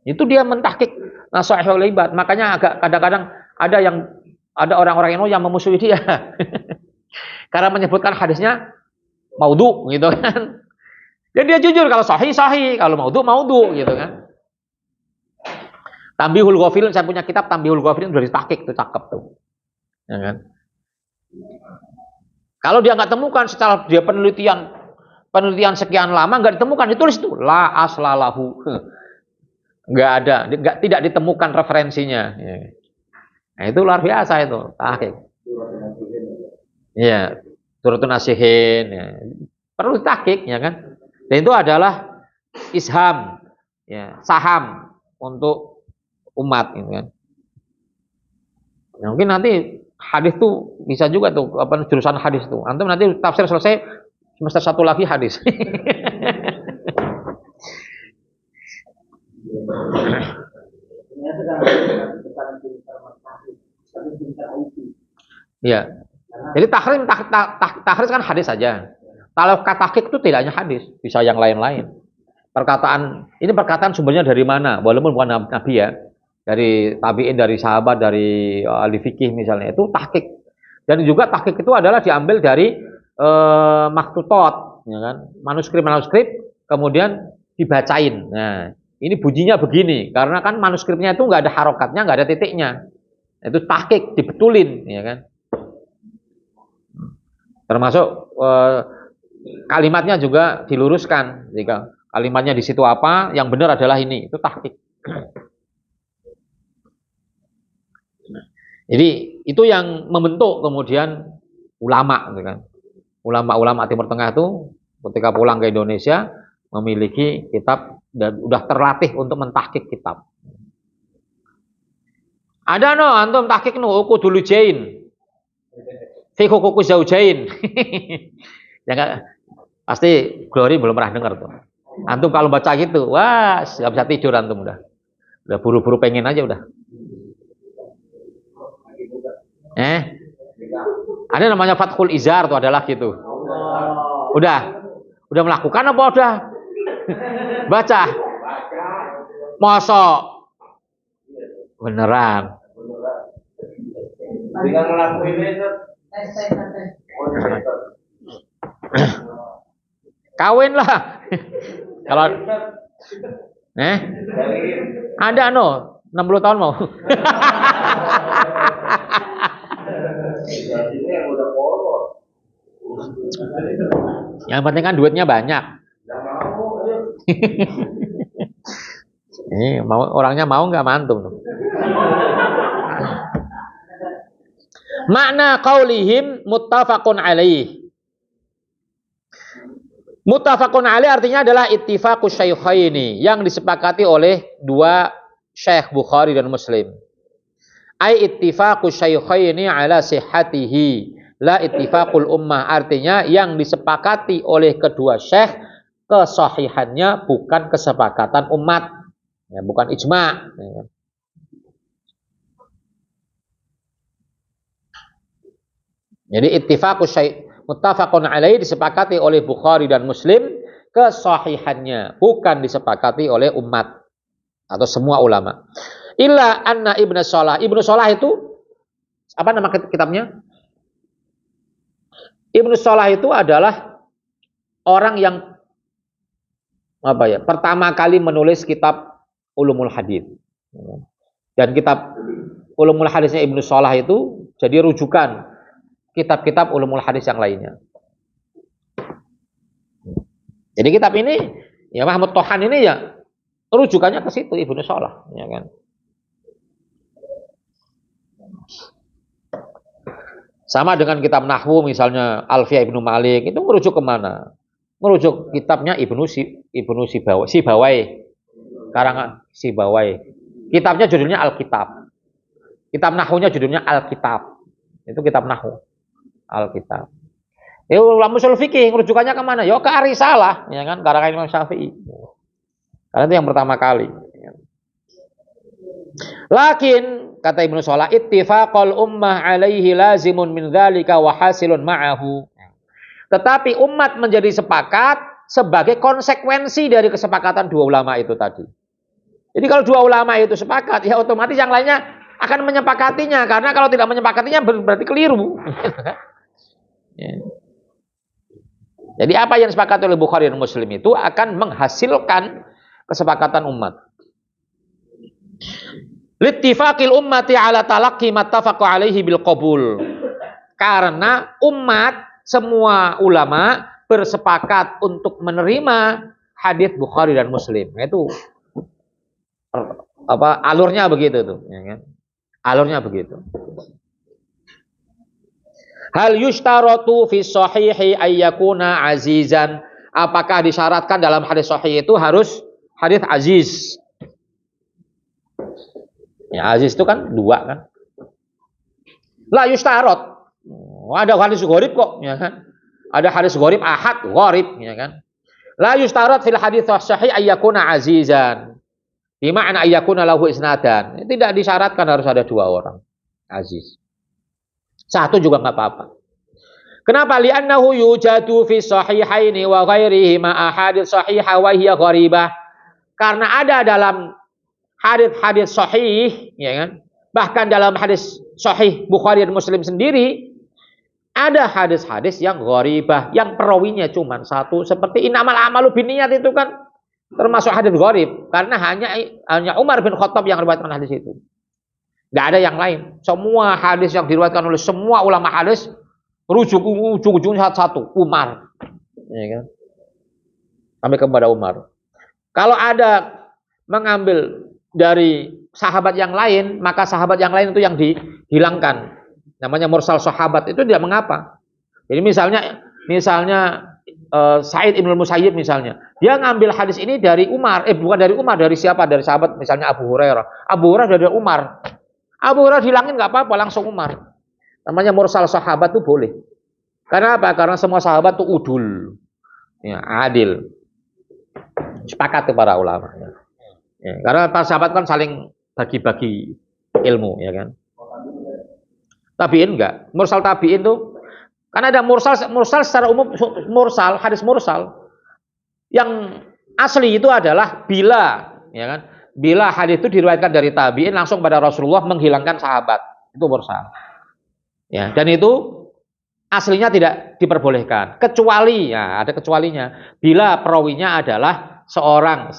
A: Itu dia mentahqiq Nasaihul Ibad. Makanya agak kadang-kadang ada orang-orang yang memusuhi dia. Karena menyebutkan hadisnya maudhu gitu kan. Dan dia jujur kalau sahih, kalau maudhu gitu kan. Tambihul Ghafilin, saya punya kitab Tambihul Ghafilin sudah ditahqiq tuh, cakep tuh. Ya kan? Kalau dia nggak temukan secara dia penelitian sekian lama nggak ditemukan, ditulis itu la aslalahu. nggak ada, tidak ditemukan referensinya. Ya. Nah, itu luar biasa itu tahqiq. Iya, turutun nasihin. Ya. Perlu tahqiq, ya kan? Dan itu adalah isham, ya, saham untuk umat, gitu kan. Ya, mungkin nanti hadis tuh bisa juga tuh apa jurusan hadis tuh. Antum nanti tafsir selesai semester 1 lagi hadis. Iya. Jadi tahrir kan hadis saja. Kalau tahqiq itu tidak hanya hadis, bisa yang lain-lain. Ini perkataan sumbernya dari mana? Walaupun bukan nabi ya. Dari tabi'in, dari sahabat, dari ahli fikih misalnya. Itu tahqiq. Dan juga tahqiq itu adalah diambil dari maktutot, ya kan? Manuskrip, kemudian dibacain. Nah, ini bunyinya begini, karena kan manuskripnya itu nggak ada harokatnya, nggak ada titiknya. Itu tahqiq, dibetulin, ya kan? Termasuk kalimatnya juga diluruskan. Jika kalimatnya di situ apa, yang benar adalah ini, itu tahqiq. Jadi itu yang membentuk kemudian ulama, gitu kan? Ulama-ulama Timur Tengah itu ketika pulang ke Indonesia memiliki kitab dan udah terlatih untuk mentahqiq kitab. Ada no antum tahqiq no dulu jain. Fi huququ zaujain. Ya kan? Pasti Glory belum pernah dengar tuh. Antum kalau baca gitu, wah, nggak bisa tidur antum udah. Udah buru-buru pengen aja udah. Ada namanya Fathul Izar tuh, adalah gitu. Udah melakukan apa udah? Baca. Mosok. Beneran. Dengan melakukan itu kawin lah. Kalau ada 60 tahun mau. Yang penting kan duitnya banyak. Orangnya mau nggak mantum. Makna qaulihim muttafaqun alaih. Muttafaqun alaih artinya adalah ittifaqus syaikhaini, yang disepakati oleh dua syekh Bukhari dan Muslim. Ai ittifaqus syaikhaini ala sihhatihi, la ittifaqul ummah, artinya yang disepakati oleh kedua syekh kesahihannya, bukan kesepakatan umat. Ya, bukan ijma'. Ya. Jadi ittifaqus muttafaqun alaih disepakati oleh Bukhari dan Muslim kesahihannya, bukan disepakati oleh umat atau semua ulama. Illa anna Ibnu Shalah. Ibnu Shalah itu apa nama kitabnya? Ibnu Shalah itu adalah orang yang pertama kali menulis kitab Ulumul Hadits. Dan kitab Ulumul Haditsnya Ibnu Shalah itu jadi rujukan kitab-kitab ulumul hadis yang lainnya. Jadi kitab ini, ya Mahmud Tohan ini ya rujukannya ke situ, Ibnu Shalah, ya kan. Sama dengan kitab Nahwu misalnya Alfiyah Ibnu Malik, itu merujuk kemana? Merujuk kitabnya Ibnu Sibawai, karangan Sibawai. Kitabnya judulnya Alkitab. Kitab Nahwunya judulnya Alkitab. Itu kitab Nahwu. Alkitab. Ulama usul fikih rujukannya kemana? Ya ke Arisalah, ya kan, karangan Imam Syafi'i. Karena itu yang pertama kali. Lakin kata Ibnu Shalah, ittifaqul ummah alaihi lazimun min dzalika wa hasilun ma'ahu. Tetapi umat menjadi sepakat sebagai konsekuensi dari kesepakatan dua ulama itu tadi. Jadi kalau dua ulama itu sepakat, ya otomatis yang lainnya akan menyepakatinya, karena kalau tidak menyepakatinya berarti keliru. Ya. Jadi apa yang disepakati oleh Bukhari dan Muslim itu akan menghasilkan kesepakatan umat. Littifaqil ummati ala talaqqi mattafaqu alaihi bil qabul. Karena umat, semua ulama bersepakat untuk menerima hadits Bukhari dan Muslim. Itu Alurnya begitu tuh, ya kan? Alurnya begitu. Hal yushtaratu fi shahihi ayyakuna azizan. Apakah disyaratkan dalam hadis sahih itu harus hadis aziz? Ya, aziz itu kan dua kan. La yushtarat. Ada hadis gharib kok, ya kan? Ada hadis gharib ahad, gharib, ya kan? La yushtarat fil hadis sahih ayyakuna azizan. Di makna ayyakuna lahu isnadan. Tidak disyaratkan harus ada dua orang aziz. Satu juga enggak apa-apa. Kenapa? Li'annahu yujadu fi sahihaini wa ghairihi ma ahadits sahihah wa hiya gharibah. Karena ada dalam hadis-hadis sahih, ya kan? Bahkan dalam hadis sahih Bukhari dan Muslim sendiri ada hadis-hadis yang gharibah, yang perawinya cuma satu, seperti innamal a'malu binniyat itu kan termasuk hadis gharib karena hanya Umar bin Khattab yang meriwayatkan hadis itu. Enggak ada yang lain. Semua hadis yang diriwayatkan oleh semua ulama hadis rujuk ujung-ujungnya satu, Umar. Ya kan? Sampai kepada Umar. Kalau ada mengambil dari sahabat yang lain, maka sahabat yang lain itu yang dihilangkan. Namanya mursal sahabat, itu tidak mengapa. Jadi misalnya Sa'id Ibnu Musayyib misalnya, dia ngambil hadis ini dari Umar, bukan dari Umar, dari siapa? Dari sahabat misalnya Abu Hurairah. Abu Hurairah dari Umar. Abu Hurairah hilangin nggak apa-apa, langsung Umar. Namanya mursal sahabat itu boleh. Karena apa? Karena semua sahabat itu udul, ya, adil. Sepakat itu para ulama. Ya, karena para sahabat kan saling bagi-bagi ilmu, ya kan. Tabiin enggak. Mursal tabiin tuh kan ada mursal secara umum, hadis mursal. Yang asli itu adalah bila, ya kan? Bila hadis itu diriwayatkan dari tabiin langsung pada Rasulullah menghilangkan sahabat. Itu mursal. Ya, dan itu aslinya tidak diperbolehkan, kecuali, ya ada kecualinya, bila perawinya adalah seorang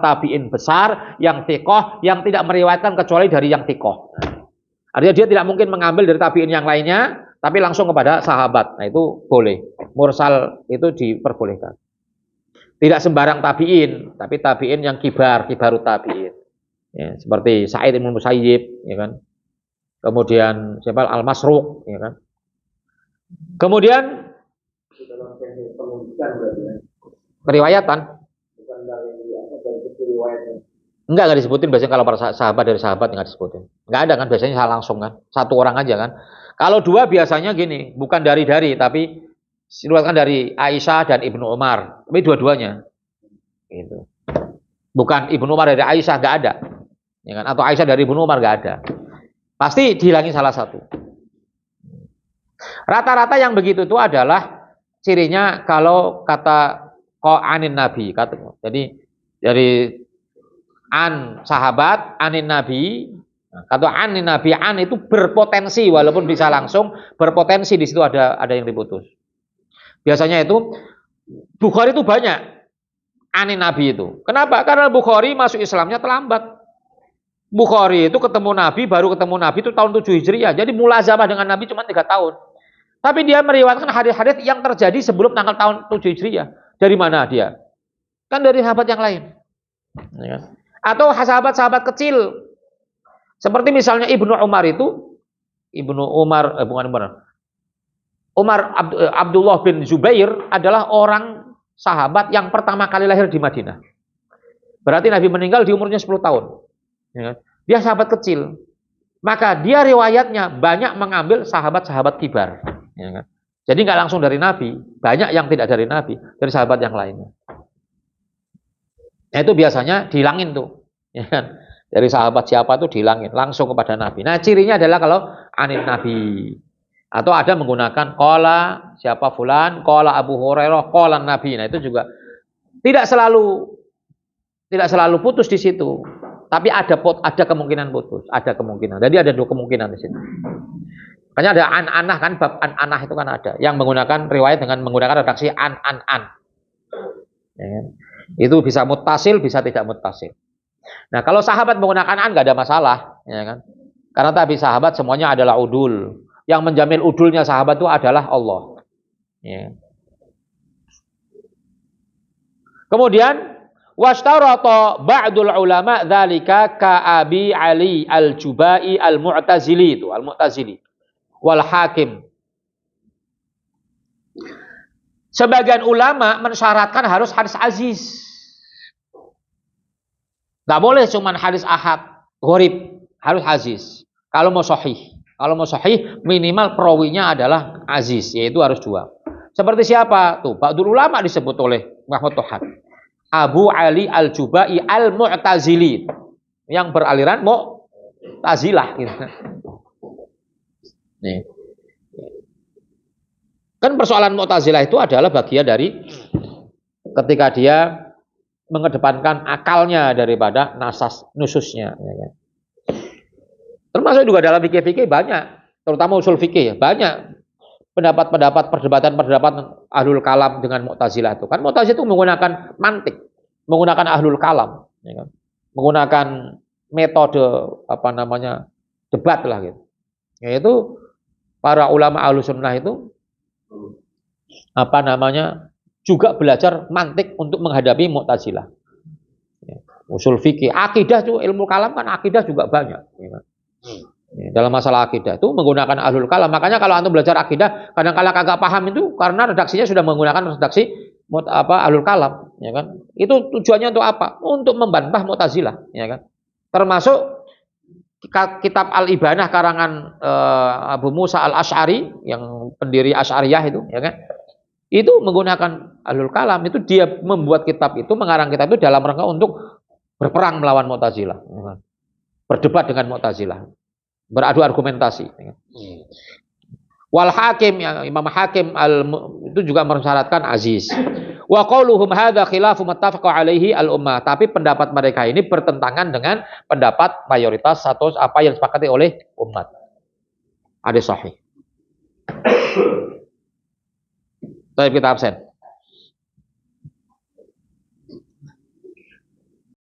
A: tabiin besar yang thiqah, yang tidak meriwayatkan kecuali dari yang thiqah. Artinya dia tidak mungkin mengambil dari tabiin yang lainnya, tapi langsung kepada sahabat. Nah itu boleh, mursal itu diperbolehkan. Tidak sembarang tabiin, tapi tabiin yang kibarut tabiin. Ya, seperti Sa'id Ibnu Musayyib, ya kan. Kemudian siapa Al-Masruq, ya kan. Kemudian periwayatan. Enggak disebutin biasanya kalau para sahabat dari sahabat enggak disebutin. Enggak ada kan biasanya langsung kan. Satu orang aja kan. Kalau dua biasanya gini, bukan dari tapi diriwayatkan dari Aisyah dan Ibnu Umar. Tapi dua-duanya. Gitu. Bukan Ibnu Umar dari Aisyah enggak ada. Ya kan? Atau Aisyah dari Ibnu Umar enggak ada. Pasti dihilangin salah satu. Rata-rata yang begitu itu adalah cirinya kalau kata anin Nabi. Jadi dari an sahabat, anin Nabi. Kata anin Nabi, an itu berpotensi walaupun bisa langsung, berpotensi di situ ada yang diputus. Biasanya itu Bukhari itu banyak anin Nabi itu. Kenapa? Karena Bukhari masuk Islamnya terlambat. Bukhari itu baru ketemu Nabi itu tahun 7 Hijriah. Jadi mulazamah dengan Nabi cuma 3 tahun. Tapi dia meriwayatkan hadis-hadis yang terjadi sebelum tanggal tahun 7 Hijriah. Dari mana dia? Kan dari sahabat yang lain. Atau sahabat-sahabat kecil. Seperti misalnya Ibnu Umar itu. Abdullah bin Zubair adalah orang sahabat yang pertama kali lahir di Madinah. Berarti Nabi meninggal di umurnya 10 tahun. Dia sahabat kecil. Maka dia riwayatnya banyak mengambil sahabat-sahabat kibar. Jadi nggak langsung dari Nabi. Banyak yang tidak dari Nabi. Dari sahabat yang lainnya. Nah, itu biasanya dihilangin tuh. Dari sahabat siapa tuh dihilangin. Langsung kepada Nabi. Nah cirinya adalah kalau anin Nabi. Atau ada menggunakan qala siapa fulan, qala Abu Hurairah, qala Nabi. Nah itu juga tidak selalu putus di situ. Tapi ada kemungkinan putus, ada kemungkinan. Jadi ada 2 kemungkinan di situ. Makanya ada an-anah kan, bab an-anah itu kan ada yang menggunakan riwayat dengan menggunakan redaksi an. Ya kan? Itu bisa muttasil, bisa tidak muttasil. Nah, kalau sahabat menggunakan an enggak ada masalah, ya kan? Karena tadi sahabat semuanya adalah udul. Yang menjamin udulnya sahabat itu adalah Allah. Ya. Kemudian Washtarata ba'dul ulama dzalika ka Abi Ali al-Jubai al-Mu'tazili itu, al-Mu'tazili wal Hakim. Sebagian ulama mensyaratkan harus hadis aziz. Tidak boleh cuma hadis ahad, gharib, harus aziz. Kalau mau sahih minimal perawinya adalah aziz, yaitu harus 2. Seperti siapa? Tuh, ba'dul ulama disebut oleh Mahmud Tohan. Abu Ali al-Jubai al-Mu'tazili yang beraliran Mu'tazilah gitu. Nih. Kan persoalan Mu'tazilah itu adalah bagian dari ketika dia mengedepankan akalnya daripada nususnya ya kan. Termasuk juga dalam fikih-fikih banyak, terutama usul fikih banyak pendapat-pendapat, perdebatan ahlul kalam dengan Mu'tazilah itu. Kan Mu'tazilah itu menggunakan mantik, menggunakan ahlul kalam, ya kan? Menggunakan metode debat lah gitu. Yaitu para ulama ahlus sunnah itu juga belajar mantik untuk menghadapi Mu'tazilah. Ya. Usul fikih, akidah itu ilmu kalam kan akidah juga banyak. Ya kan? Dalam masalah akidah itu menggunakan ahlul kalam. Makanya kalau antum belajar akidah kadang-kala kagak paham itu karena redaksinya sudah menggunakan redaksi ahlul kalam, ya kan? Itu tujuannya untuk apa? Untuk membantah Mu'tazilah, ya kan? Termasuk kitab Al-Ibanah karangan Abu Musa Al-Asy'ari yang pendiri Asy'ariyah itu, ya kan? Itu menggunakan ahlul kalam, itu dia membuat kitab itu, mengarang kitab itu dalam rangka untuk berperang melawan Mu'tazilah, ya kan? Berdebat dengan Mu'tazilah. Beradu argumentasi. Wal Hakim, Imam Hakim itu juga mensyaratkan aziz. Wa qauluhum hadza khilafu muttafaq alaihi al ummah. Tapi pendapat mereka ini bertentangan dengan pendapat mayoritas atau apa yang disepakati oleh umat. Hadis sahih. Baik, kita absen.